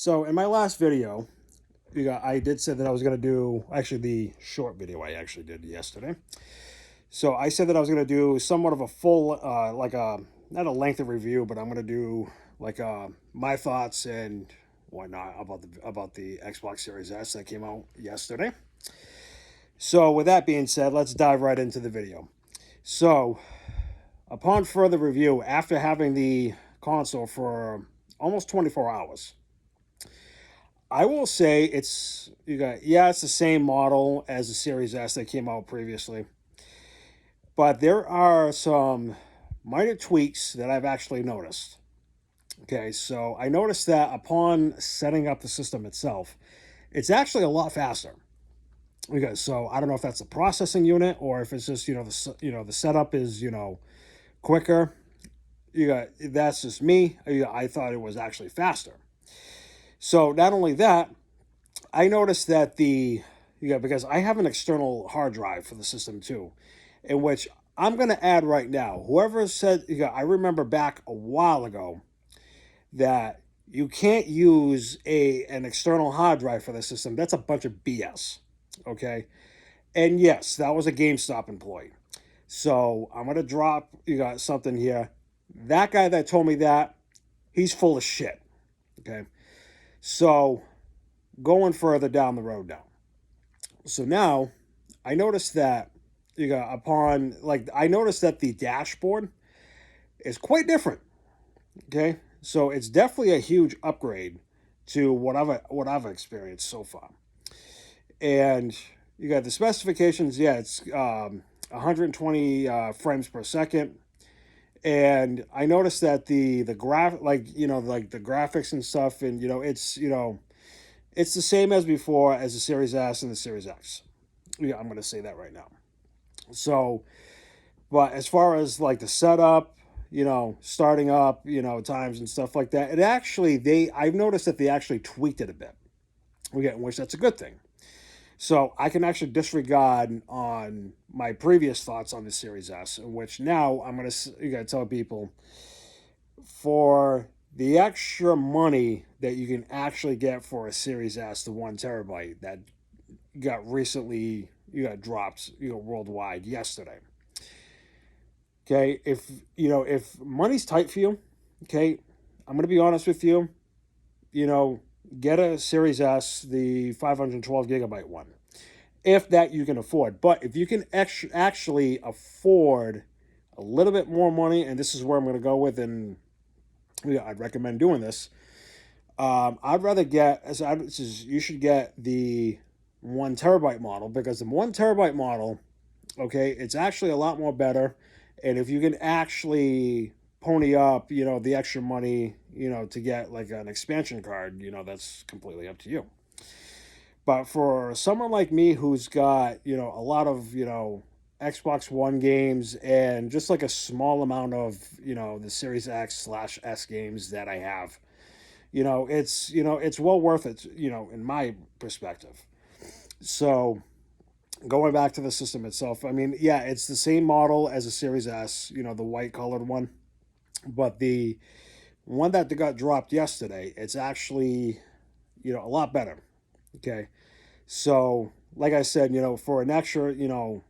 So in my last video, I did say that I was going to do actually the short video I actually did yesterday. So I said that I was going to do somewhat of a full, like a not a lengthy review, but I'm going to do like my thoughts and whatnot about the Xbox Series S that came out yesterday. So with that being said, let's dive right into the video. So upon further review, after having the console for almost 24 hours, I will say it's the same model as the Series S that came out previously, but there are some minor tweaks that I've actually noticed. Okay, so I noticed that upon setting up the system itself, it's actually a lot faster. So I don't know if that's the processing unit or if it's just the setup is quicker. That's just me. I thought it was actually faster. So not only that, I noticed that because I have an external hard drive for the system too, in which I'm going to add right now. Whoever said, I remember back a while ago that you can't use an external hard drive for the system. That's a bunch of BS. Okay. And yes, that was a GameStop employee. So I'm going to drop something here. That guy that told me that, he's full of shit. Okay. So going further down the road now. So now I noticed that I noticed that the dashboard is quite different. Okay. So it's definitely a huge upgrade to what I've experienced so far. And you got the specifications, yeah, it's 120 frames per second. And I noticed that the graph like the graphics and stuff, and it's the same as before as the Series S and the Series X. Yeah, I'm gonna say that right now. So, but as far as like the setup, starting up, times and stuff like that, I've noticed that they actually tweaked it a bit. Which that's a good thing. So I can actually disregard on my previous thoughts on the Series S, in which now you gotta tell people for the extra money that you can actually get for a Series S, the 1 terabyte that got recently dropped worldwide yesterday. Okay, if money's tight for you, okay, I'm gonna be honest with you. You know, get a Series S, the 512 gigabyte one, if that you can afford. But if you can actually afford a little bit more money, and this is where I'm going to go with, and I'd recommend doing this. I'd rather you should get the 1 terabyte model, because the 1 terabyte model, okay, it's actually a lot more better. And if you can actually pony up, the extra money, to get like an expansion card, that's completely up to you. But for someone like me who's got, a lot of, Xbox One games and just like a small amount of, the Series X/S games that I have, it's well worth it, in my perspective. So going back to the system itself, I mean, yeah, it's the same model as a Series S, the white colored one, but the one that got dropped yesterday, it's actually, a lot better. Okay. So, like I said, for an extra, $50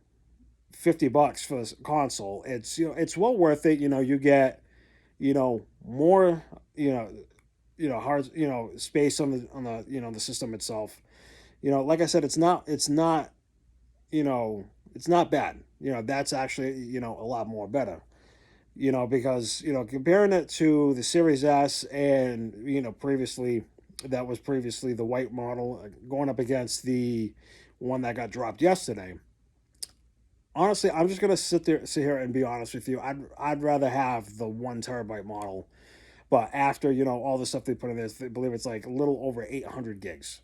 for this console, it's well worth it. You get, more, hard, space on the the system itself. Like I said, you know, it's not bad. That's actually, a lot more better. Because, comparing it to the Series S and, that was previously the white model, going up against the one that got dropped yesterday. Honestly, I'm just gonna sit here and be honest with you. I'd rather have the 1 terabyte model, but after all the stuff they put in this, I believe it's like a little over 800 gigs.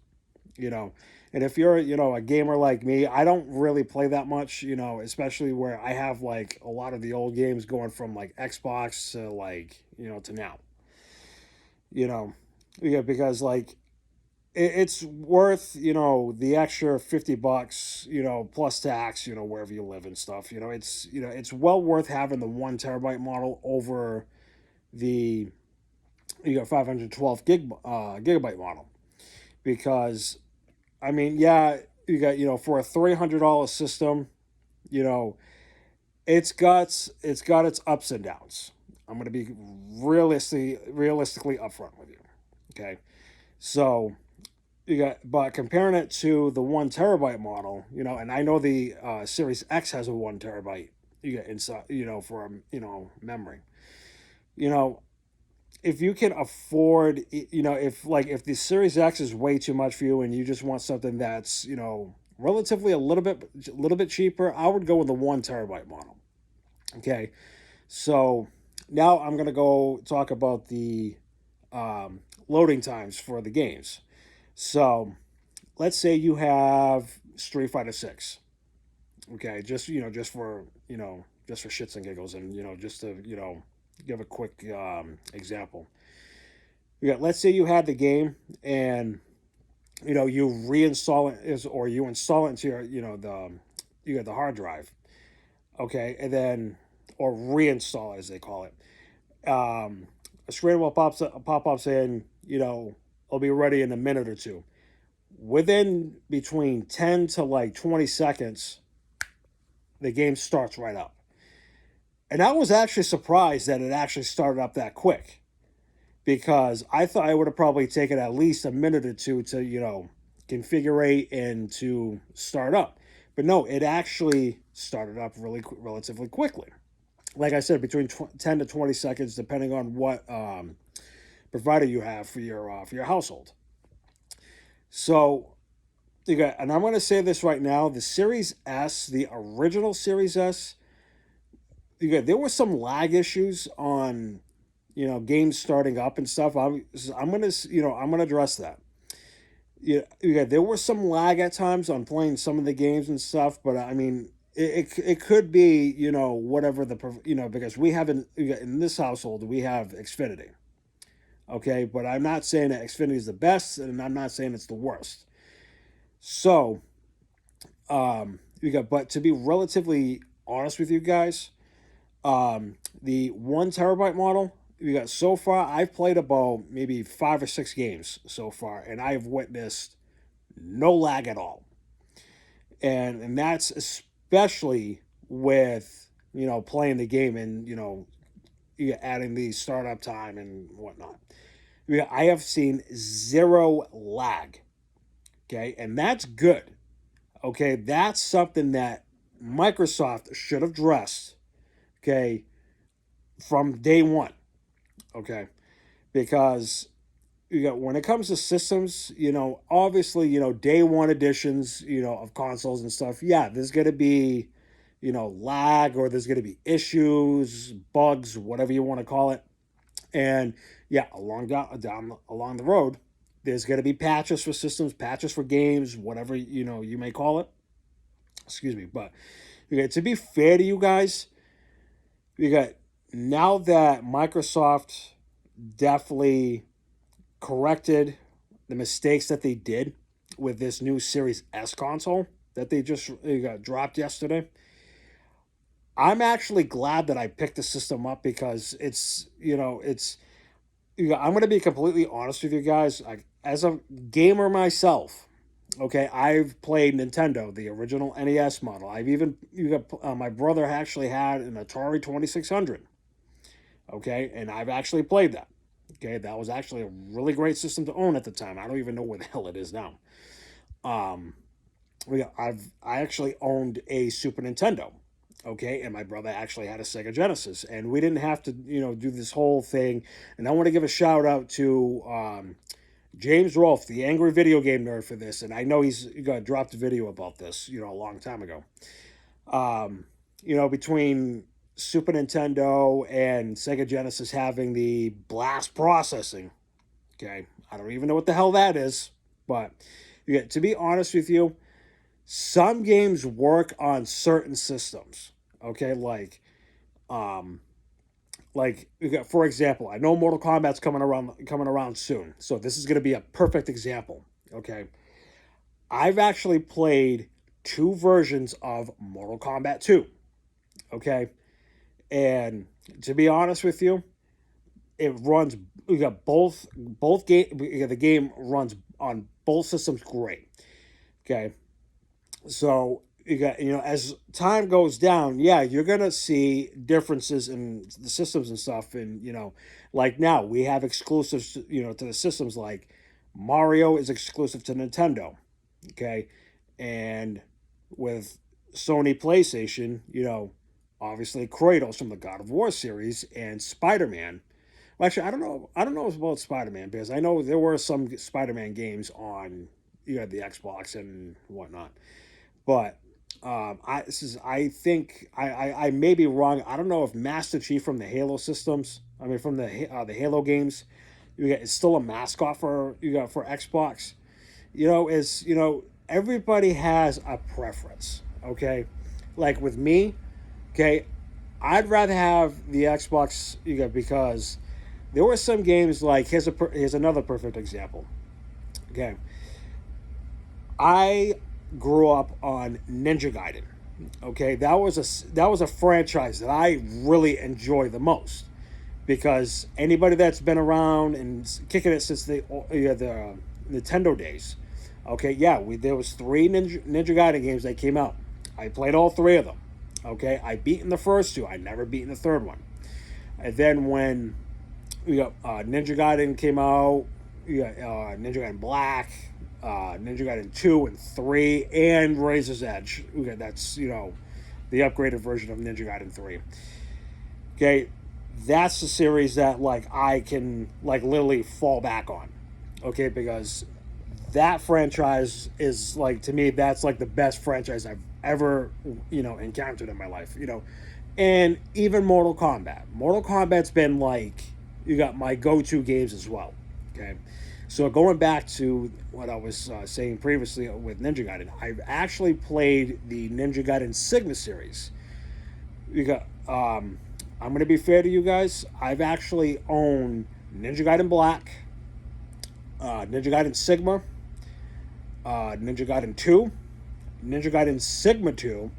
You know, and if you're a gamer like me, I don't really play that much. Especially where I have like a lot of the old games going from like Xbox to like to now. You know, yeah, because like it's worth the extra $50 plus tax wherever you live and stuff. It's well worth having the 1 terabyte model over the you got 512 gigabyte model. Because I mean, yeah, you got, for a $300 system, you know, it's got its ups and downs. I'm going to be realistically upfront with you. Okay, so you got, but comparing it to the 1 terabyte model, and I know the Series X has a 1 terabyte. You get inside, for memory. You know, if you can afford, if the Series X is way too much for you and you just want something that's relatively a little bit cheaper, I would go with the 1 terabyte model. Okay, so now I'm gonna go talk about the loading times for the games. So let's say you have Street Fighter Six. Okay, just for shits and giggles, and just to give a quick example. Let's say you had the game, and you reinstall it, or you install it into your you got the hard drive. Okay, and then, or reinstall as they call it. A screen will pop up saying, it'll be ready in a minute or two. Within between 10 to like 20 seconds, the game starts right up. And I was actually surprised that it actually started up that quick, because I thought it would have probably taken at least a minute or two to, configure and to start up. But no, it actually started up relatively quickly. Like I said, between 10 to 20 seconds, depending on what provider you have for your household. So and I'm going to say this right now: the Series S, the original Series S, there were some lag issues on games starting up and stuff. I'm gonna address that. Yeah, there was some lag at times on playing some of the games and stuff, but I mean, it could be whatever because we have in this household we have Xfinity. Okay, but I'm not saying that Xfinity is the best, and I'm not saying it's the worst. So, but to be relatively honest with you guys, the 1 terabyte model, so far I've played about maybe 5 or 6 games so far, and I've witnessed no lag at all. And that's especially with playing the game, and adding the startup time and whatnot. I have seen zero lag. Okay, and that's good. Okay, that's something that Microsoft should have addressed. Okay, from day one. Okay, because when it comes to systems, obviously, day one editions, of consoles and stuff. Yeah, there's gonna be, lag, or there's gonna be issues, bugs, whatever you want to call it. And yeah, down along the road, there's gonna be patches for systems, patches for games, whatever you may call it. Excuse me, but to be fair to you guys, we got now that Microsoft definitely corrected the mistakes that they did with this new Series S console that they just got dropped yesterday. I'm actually glad that I picked the system up, because I'm going to be completely honest with you guys. As a gamer myself, okay, I've played Nintendo, the original NES model. I've even my brother actually had an Atari 2600. Okay, and I've actually played that. Okay, that was actually a really great system to own at the time. I don't even know where the hell it is now. Um, I actually owned a Super Nintendo. Okay, and my brother actually had a Sega Genesis, and we didn't have to do this whole thing. And I want to give a shout out to James Rolfe, the angry video game nerd, for this. And I know he got dropped a video about this a long time ago. Between Super Nintendo and Sega Genesis having the blast processing. Okay, I don't even know what the hell that is, but to be honest with you, some games work on certain systems. Okay, for example, I know Mortal Kombat's coming around soon, so this is going to be a perfect example. Okay, I've actually played 2 versions of Mortal Kombat 2. Okay, and to be honest with you, it runs. We got both game. The game runs on both systems great. Okay, so you got, as time goes down, yeah, you're gonna see differences in the systems and stuff, and like now we have exclusives, to the systems. Like Mario is exclusive to Nintendo, okay, and with Sony PlayStation, obviously Kratos from the God of War series and Spider Man. Well, actually, I don't know about Spider Man because I know there were some Spider Man games on the Xbox and whatnot. But I think I may be wrong. I don't know if Master Chief from the Halo systems, I mean from the Halo games, is still a mascot for for Xbox. Is everybody has a preference. Okay, like with me, okay, I'd rather have the Xbox, because there were some games like here's another perfect example. Okay, I grew up on Ninja Gaiden. Okay, that was a franchise that I really enjoy the most because anybody that's been around and kicking it since the Nintendo days. Okay, yeah, there was three Ninja Gaiden games that came out. I played all three of them. Okay, I beaten the first two. I never beaten the third one. And then when we got Ninja Gaiden came out, we got Ninja Gaiden Black, Ninja Gaiden 2 and 3, and Razor's Edge. Okay, that's, the upgraded version of Ninja Gaiden 3. Okay, that's the series that, like, I can, like, literally fall back on. Okay, because that franchise is, like, to me, that's, like, the best franchise I've ever, encountered in my life, And even Mortal Kombat. Mortal Kombat's been, like, you got my go-to games as well. Okay, so going back to what I was saying previously with Ninja Gaiden, I've actually played the Ninja Gaiden Sigma series. You got. I'm going to be fair to you guys. I've actually owned Ninja Gaiden Black, Ninja Gaiden Sigma, Ninja Gaiden 2, Ninja Gaiden Sigma 2,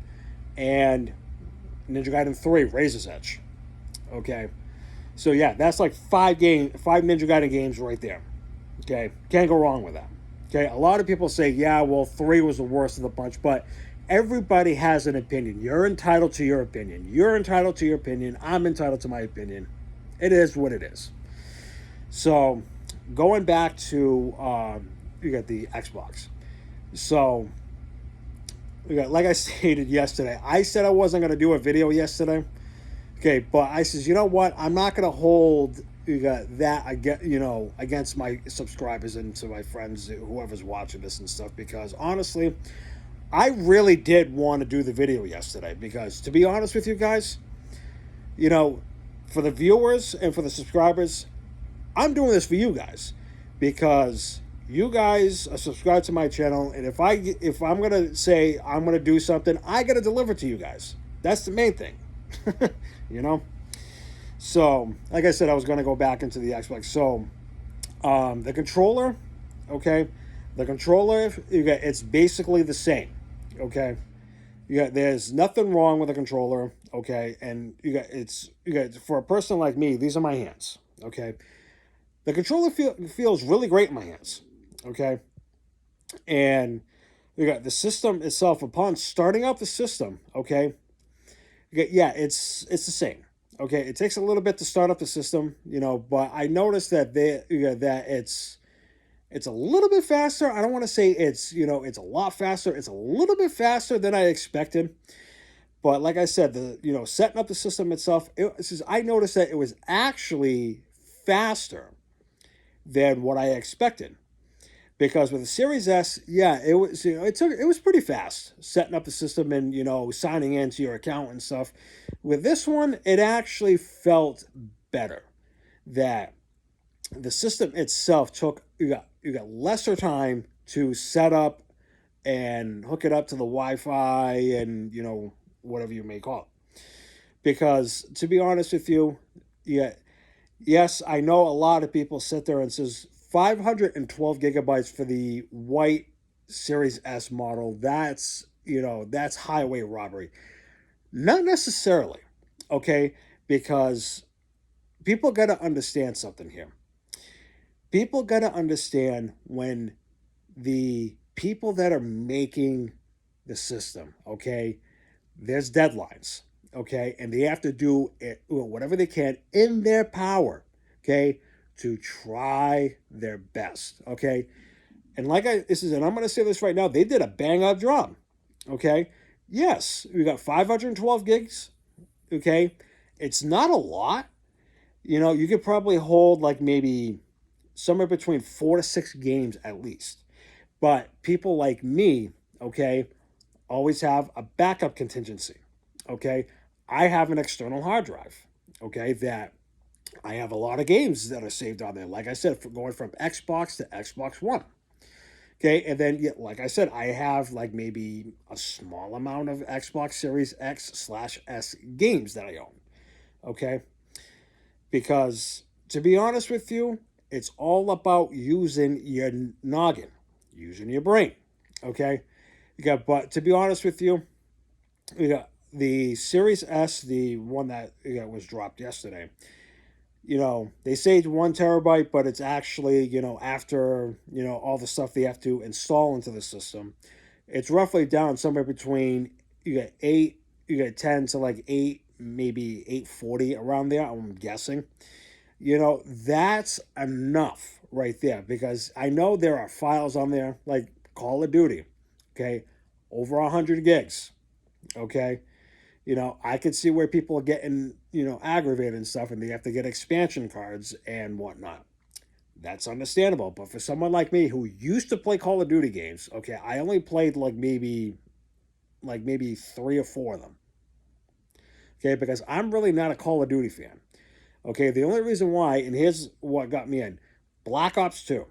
and Ninja Gaiden 3 Razor's Edge. Okay, so yeah, that's like five Ninja Gaiden games right there. Okay, can't go wrong with that. Okay, a lot of people say, yeah, well, 3 was the worst of the bunch, but everybody has an opinion. You're entitled to your opinion. You're entitled to your opinion. I'm entitled to my opinion. It is what it is. So, going back to you got the Xbox. So, like I stated yesterday, I said I wasn't going to do a video yesterday. Okay, but I says, you know what? I'm not going to hold that against my subscribers and to my friends, whoever's watching this and stuff, because honestly, I really did want to do the video yesterday because, to be honest with you guys, for the viewers and for the subscribers, I'm doing this for you guys because you guys are subscribed to my channel, and if I'm gonna say I'm gonna do something, I gotta deliver to you guys. That's the main thing, you know. So, like I said, I was gonna go back into the Xbox. So, the controller, okay, it's basically the same, okay. There's nothing wrong with the controller, okay, and for a person like me, these are my hands, okay. The controller feels really great in my hands, okay, and you got the system itself. Upon starting up the system, okay, yeah, it's the same. Okay, it takes a little bit to start up the system, but I noticed that it's a little bit faster. I don't want to say it's a lot faster. It's a little bit faster than I expected. But like I said, setting up the system itself, I noticed that it was actually faster than what I expected. Because with the Series S, yeah, it was pretty fast setting up the system and signing into your account and stuff. With this one, it actually felt better. That the system itself took you got lesser time to set up and hook it up to the Wi-Fi and whatever you may call it. Because to be honest with you, yeah, yes, I know a lot of people sit there and says 512 gigabytes for the white Series S model. That's highway robbery. Not necessarily, okay, because people got to understand something here. People got to understand when the people that are making the system, okay, there's deadlines, okay, and they have to do it, whatever they can in their power, okay, to try their best, okay. And and I'm going to say this right now, they did a bang up job, okay. Yes, we got 512 gigs, okay. It's not a lot, you could probably hold like maybe somewhere between 4 to 6 games at least. But people like me, okay, always have a backup contingency. Okay. I have an external hard drive. Okay. That I have a lot of games that are saved on there. Like I said, going from Xbox to Xbox One. Okay. And then, yeah, like I said, I have like maybe a small amount of Xbox Series X/S games that I own. Okay. Because to be honest with you, it's all about using your noggin, using your brain. Okay. But to be honest with you, the Series S, the one that was dropped yesterday. They say 1 terabyte, but it's actually after all the stuff they have to install into the system, it's roughly down somewhere between you got 10 to like 8, maybe 840 around there. I'm guessing. That's enough right there because I know there are files on there like Call of Duty, okay, over 100 gigs, okay. I could see where people are getting, aggravated and stuff and they have to get expansion cards and whatnot. That's understandable. But for someone like me who used to play Call of Duty games, okay, I only played like maybe 3 or 4 of them. Okay, because I'm really not a Call of Duty fan. Okay, the only reason why, and here's what got me in Black Ops 2.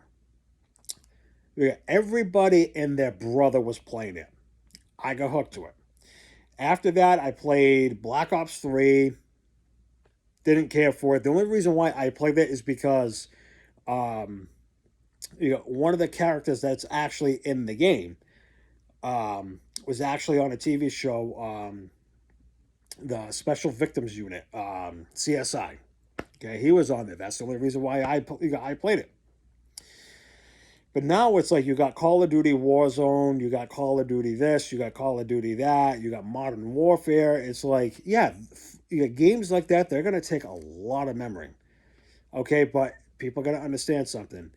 Everybody and their brother was playing it. I got hooked to it. After that, I played Black Ops 3. Didn't care for it. The only reason why I played it is because um, one of the characters that's actually in the game was actually on a TV show, the Special Victims Unit, CSI. Okay, he was on there. That's the only reason why I played it. But now it's like you got Call of Duty Warzone, you got Call of Duty this, you got Call of Duty that, you got Modern Warfare. It's like, yeah, you got games like that, they're going to take a lot of memory. Okay, but people got to understand something.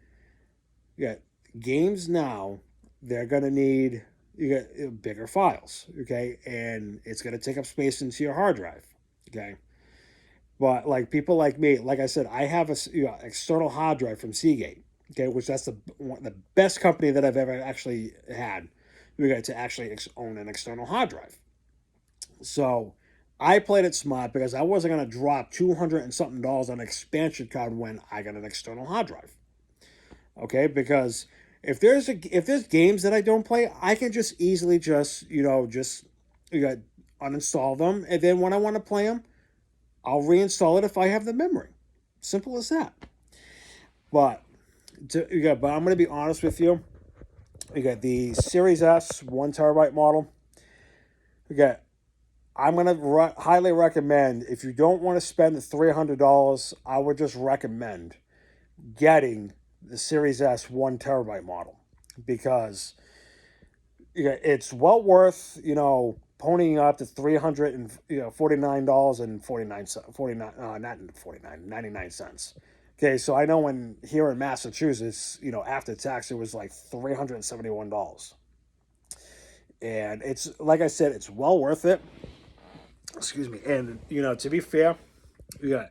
Yeah, games now, they're going to need you got bigger files, okay? And it's going to take up space into your hard drive, okay? But like people like me, like I said, I have a external hard drive from Seagate, okay, which that's the best company that I've ever actually had. We got to actually own an external hard drive. So I played it smart because I wasn't gonna drop $200 and something on an expansion card when I got an external hard drive. Okay, because if there's games that I don't play, I can just easily just you got uninstall them, and then when I want to play them, I'll reinstall it if I have the memory. Simple as that. But but I'm gonna be honest with you. You got the Series S 1 terabyte model. You got. I'm gonna highly recommend if you don't want to spend the $300. I would just recommend getting the Series S 1 terabyte model because it's well worth ponying up to $349 and 49 not 49 99 cents. Okay, so I know when here in Massachusetts, after tax it was like $371, and it's like I said, it's well worth it. Excuse me, and to be fair, yeah,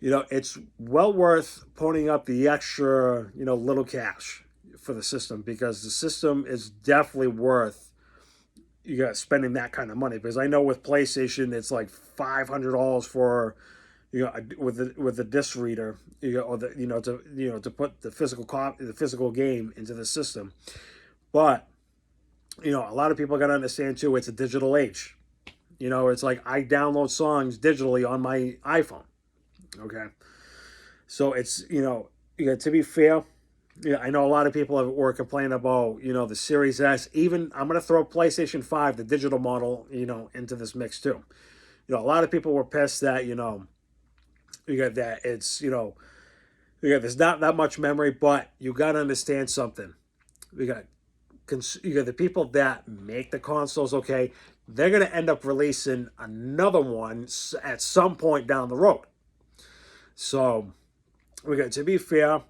it's well worth ponying up the extra little cash for the system because the system is definitely worth spending that kind of money because I know with PlayStation it's like $500 for with the disc reader or the to put the physical game into the system, but a lot of people got to understand too it's a digital age. It's like I download songs digitally on my iPhone. Okay, so it's to be fair, yeah, I know a lot of people were complaining about the Series S. Even I'm gonna throw PlayStation 5, the digital model, into this mix too. A lot of people were pissed that You got that. It's, you know, you got there's not that much memory, but you got to understand something. We got you got the people that make the consoles. Okay, they're gonna end up releasing another one at some point down the road. So we got, to be fair,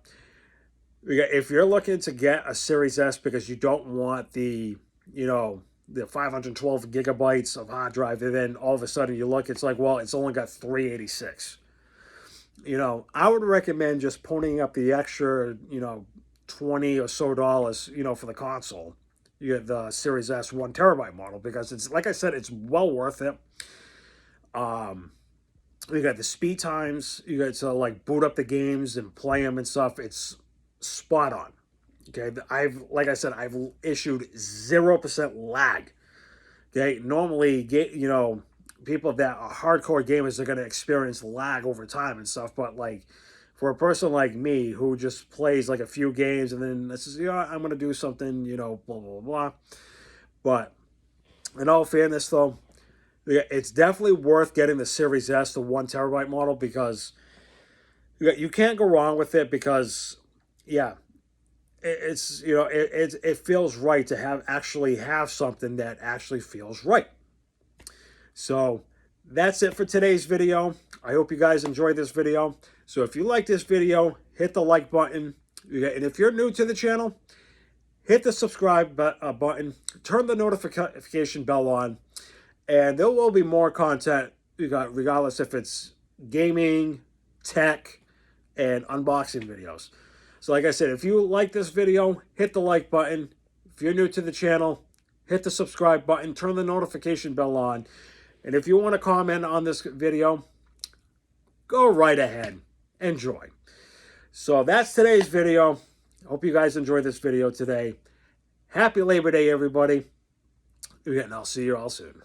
we got, if you're looking to get a Series S because you don't want the, you know, the 512 gigabytes of hard drive, and then all of a sudden you look, it's like, well, it's only got 386. You know, I would recommend just ponying up the extra, you know, 20 or so dollars, you know, for the console. You get the Series S 1 terabyte model because it's, like I said, it's well worth it. Um, you got the speed times, you got to like boot up the games and play them and stuff. It's spot on. Okay, like I said, I've issued 0% lag. Okay, normally, you know, people that are hardcore gamers are going to experience lag over time and stuff, but like for a person like me who just plays like a few games and then this is, you know, I'm going to do something, you know, blah blah blah. But in all fairness, though, it's definitely worth getting the Series S, the 1 terabyte model, because you can't go wrong with it. Because, yeah, it's, you know, it feels right to have something that actually feels right. So that's it for today's video. I hope you guys enjoyed this video. So if you like this video, hit the like button. And if you're new to the channel, hit the subscribe button. Turn the notification bell on. And there will be more content, regardless if it's gaming, tech, and unboxing videos. So like I said, if you like this video, hit the like button. If you're new to the channel, hit the subscribe button. Turn the notification bell on. And if you want to comment on this video, go right ahead. Enjoy. So that's today's video. Hope you guys enjoyed this video today. Happy Labor Day, everybody. And I'll see you all soon.